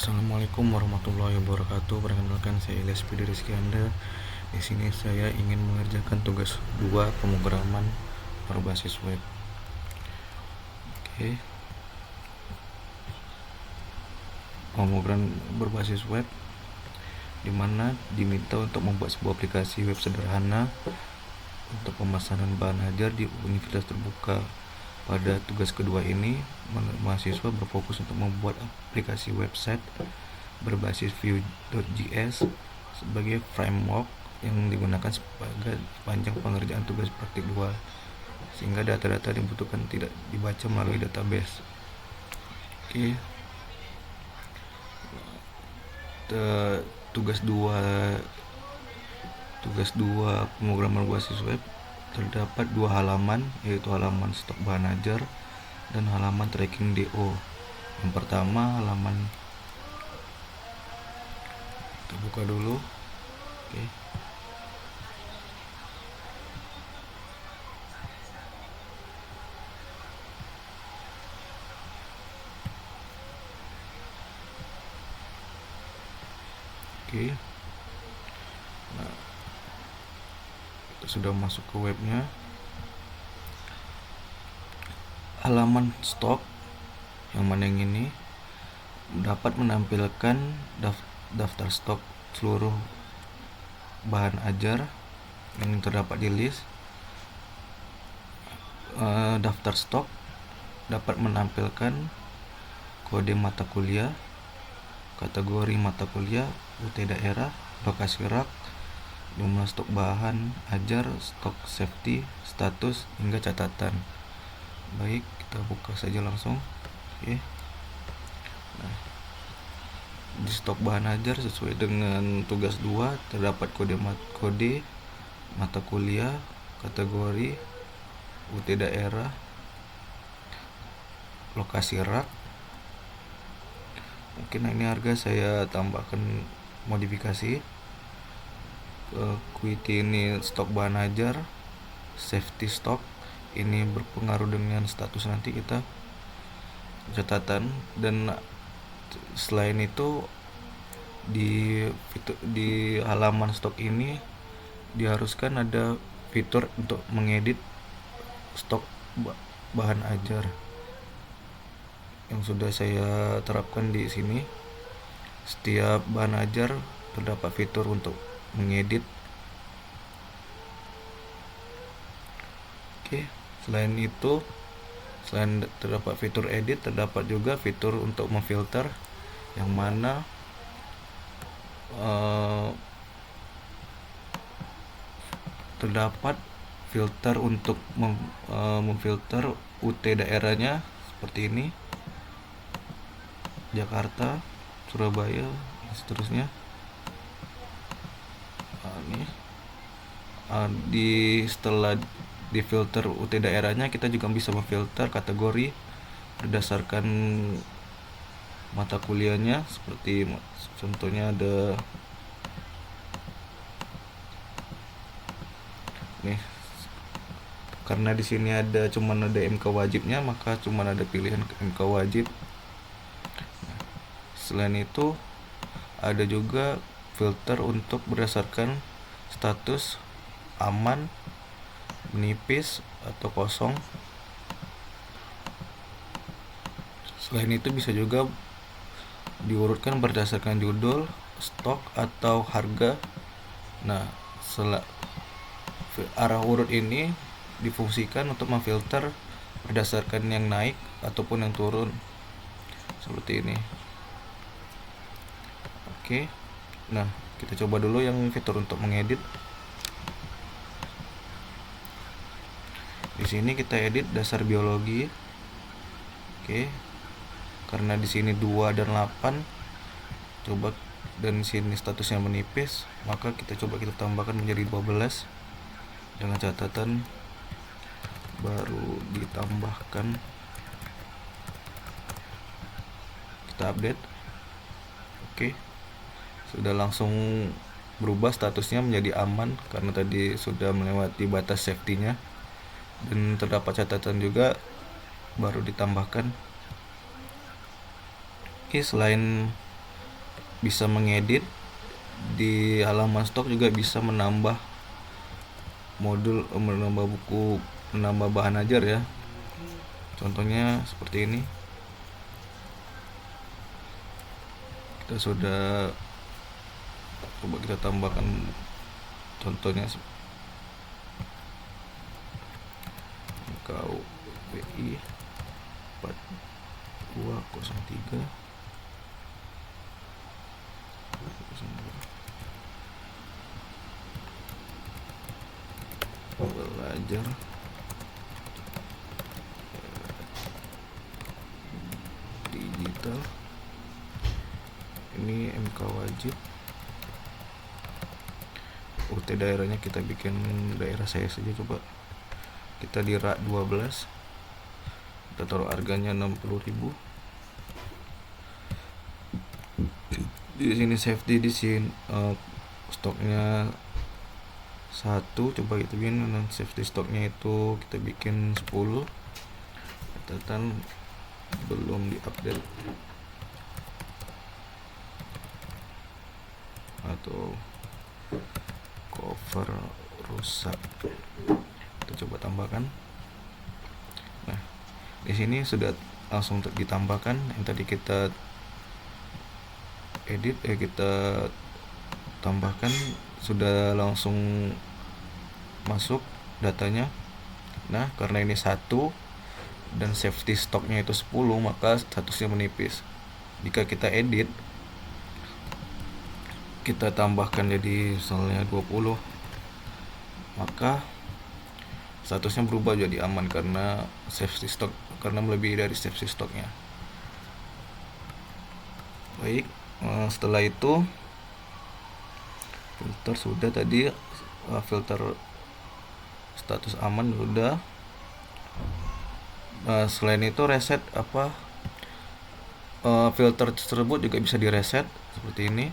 Assalamualaikum warahmatullahi wabarakatuh. Perkenalkan, saya Ilyas Pidi Rizky Anda. Di sini saya ingin mengerjakan tugas 2 pemrograman berbasis web. Oke. Pemrograman berbasis web di mana diminta untuk membuat sebuah aplikasi web sederhana untuk pemesanan bahan ajar di Universitas Terbuka. Pada tugas kedua ini, mahasiswa berfokus untuk membuat aplikasi website berbasis Vue.js sebagai framework yang digunakan sebagai panjang pengerjaan tugas praktik 2, sehingga data-data dibutuhkan tidak dibaca melalui database. Oke. Tugas 2 pemrograman berbasis web terdapat 2 halaman, yaitu halaman stok bahan ajar dan halaman tracking DO. Yang pertama, halaman kita buka dulu. Oke. Oke. Nah, kita sudah masuk ke webnya. Halaman stok yang mana yang ini dapat menampilkan daftar stok seluruh bahan ajar yang terdapat di list. Daftar stok dapat menampilkan kode mata kuliah, kategori mata kuliah, UT daerah, lokasi rak, jumlah stok bahan ajar, stok safety, status, hingga catatan. Baik, kita buka saja langsung. Oke. Nah, di stok bahan ajar sesuai dengan tugas 2 terdapat kode mata kuliah, kategori, UT daerah, lokasi rak. Mungkin ini harga saya tambahkan modifikasi. Quality ini stok bahan ajar, safety stock ini berpengaruh dengan status nanti kita catatan. Dan selain itu di halaman stok ini diharuskan ada fitur untuk mengedit stok bahan ajar yang sudah saya terapkan di sini. Setiap bahan ajar terdapat fitur untuk mengedit. Oke, selain terdapat fitur edit, terdapat juga fitur untuk memfilter, yang mana terdapat filter untuk memfilter UT daerahnya seperti ini: Jakarta, Surabaya, dan seterusnya. Setelah difilter UT daerahnya, kita juga bisa memfilter kategori berdasarkan mata kuliahnya. Seperti contohnya ada nih, karena di sini ada MK wajibnya, maka cuman ada pilihan MK wajib. Selain itu ada juga filter untuk berdasarkan status aman, menipis, atau kosong. Selain itu bisa juga diurutkan berdasarkan judul, stok, atau harga. Nah, arah urut ini difungsikan untuk memfilter berdasarkan yang naik ataupun yang turun, seperti ini. Oke. Nah, kita coba dulu yang fitur untuk mengedit. Di sini kita edit dasar biologi. Oke. Karena di sini 2 dan 8. Coba, dan sini statusnya menipis, maka kita tambahkan menjadi 12 dengan catatan baru ditambahkan. Kita update. Oke. Sudah langsung berubah statusnya menjadi aman karena tadi sudah melewati batas safety-nya, dan terdapat catatan juga baru ditambahkan. Oke, selain bisa mengedit di halaman stok, juga bisa menambah modul, menambah buku, menambah bahan ajar ya. Contohnya seperti ini. Kita sudah coba kita tambahkan contohnya KUPI 4203 belajar digital. Ini MK wajib. UT daerahnya kita bikin daerah saya saja, coba kita di rak 12, kita taruh harganya 60.000. Di sini safety, di sini stoknya 1, coba kita bikin safety stoknya itu kita bikin 10. Catatan belum diupdate atau cover rusak, kita coba tambahkan. Nah, di sini sudah langsung ditambahkan yang tadi kita edit, kita tambahkan, sudah langsung masuk datanya. Nah, karena ini 1 dan safety stoknya itu 10, maka statusnya menipis. Jika kita edit, kita tambahkan jadi misalnya 20, maka statusnya berubah jadi aman karena safety stock, karena melebihi dari safety stoknya. Baik, setelah itu filter sudah tadi, filter status aman sudah. Selain itu reset filter tersebut juga bisa direset seperti ini.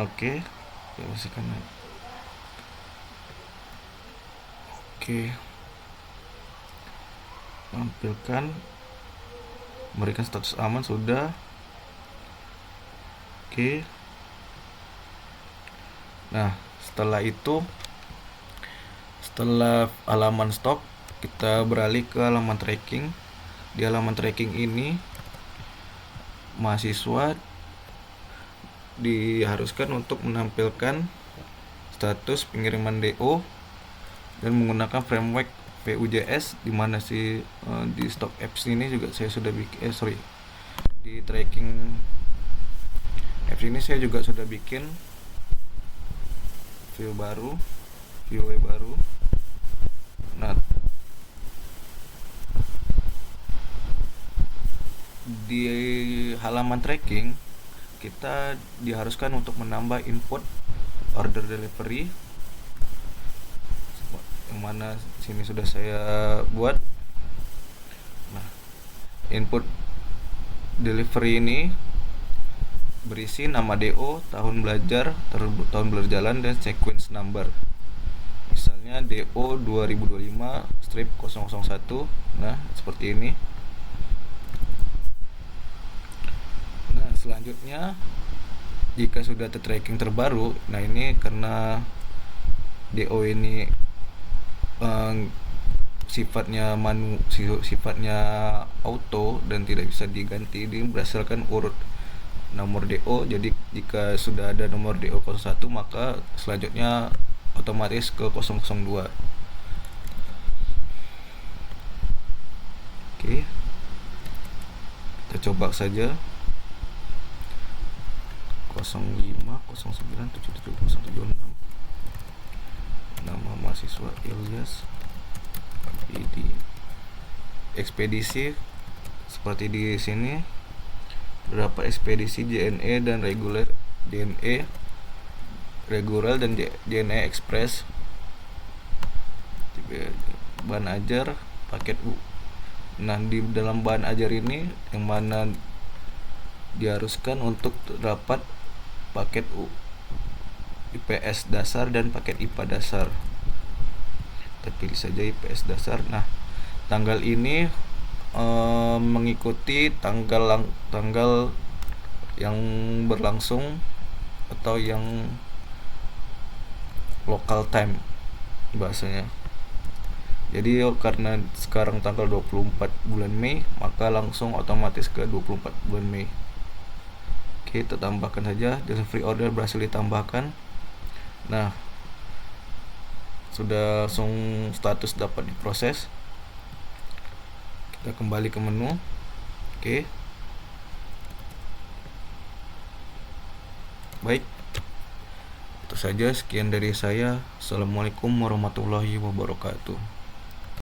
Oke, tampilkan, memberikan status aman sudah. Oke. Nah, setelah itu, setelah halaman stok, kita beralih ke halaman tracking. Di halaman tracking ini, mahasiswa diharuskan untuk menampilkan status pengiriman DO dan menggunakan framework Vue.js, di mana di stock apps ini juga saya sudah bikin, di tracking apps ini saya juga sudah bikin Vue baru. Nah, di halaman tracking kita diharuskan untuk menambah input order delivery, yang mana sini sudah saya buat. Nah, input delivery ini berisi nama DO, tahun belajar, tahun berjalan, dan sequence number. Misalnya DO 2025-001. Nah, seperti ini. Nah, selanjutnya jika sudah tracking terbaru, nah ini karena DO ini sifatnya auto dan tidak bisa diganti, ini berdasarkan urut nomor DO. Jadi jika sudah ada nomor DO 01, maka selanjutnya otomatis ke 002. Oke, kita coba saja 05097776. Nama mahasiswa Ilyas. ID ekspedisi seperti di sini, beberapa ekspedisi JNE dan reguler, JNE reguler dan JNE Express. Bahan ajar paket U. Nah, di dalam bahan ajar ini yang mana diharuskan untuk terdapat paket U, IPS dasar dan paket IPA dasar. Kita pilih saja IPS dasar. Nah, tanggal ini mengikuti tanggal yang berlangsung atau yang local time bahasanya. Jadi karena sekarang tanggal 24 bulan Mei, maka langsung otomatis ke 24 bulan Mei. Oke, kita tambahkan saja, delivery order berhasil ditambahkan. Nah, sudah langsung status dapat diproses. Kita kembali ke menu. Oke. Baik. Itu saja, sekian dari saya. Assalamualaikum warahmatullahi wabarakatuh.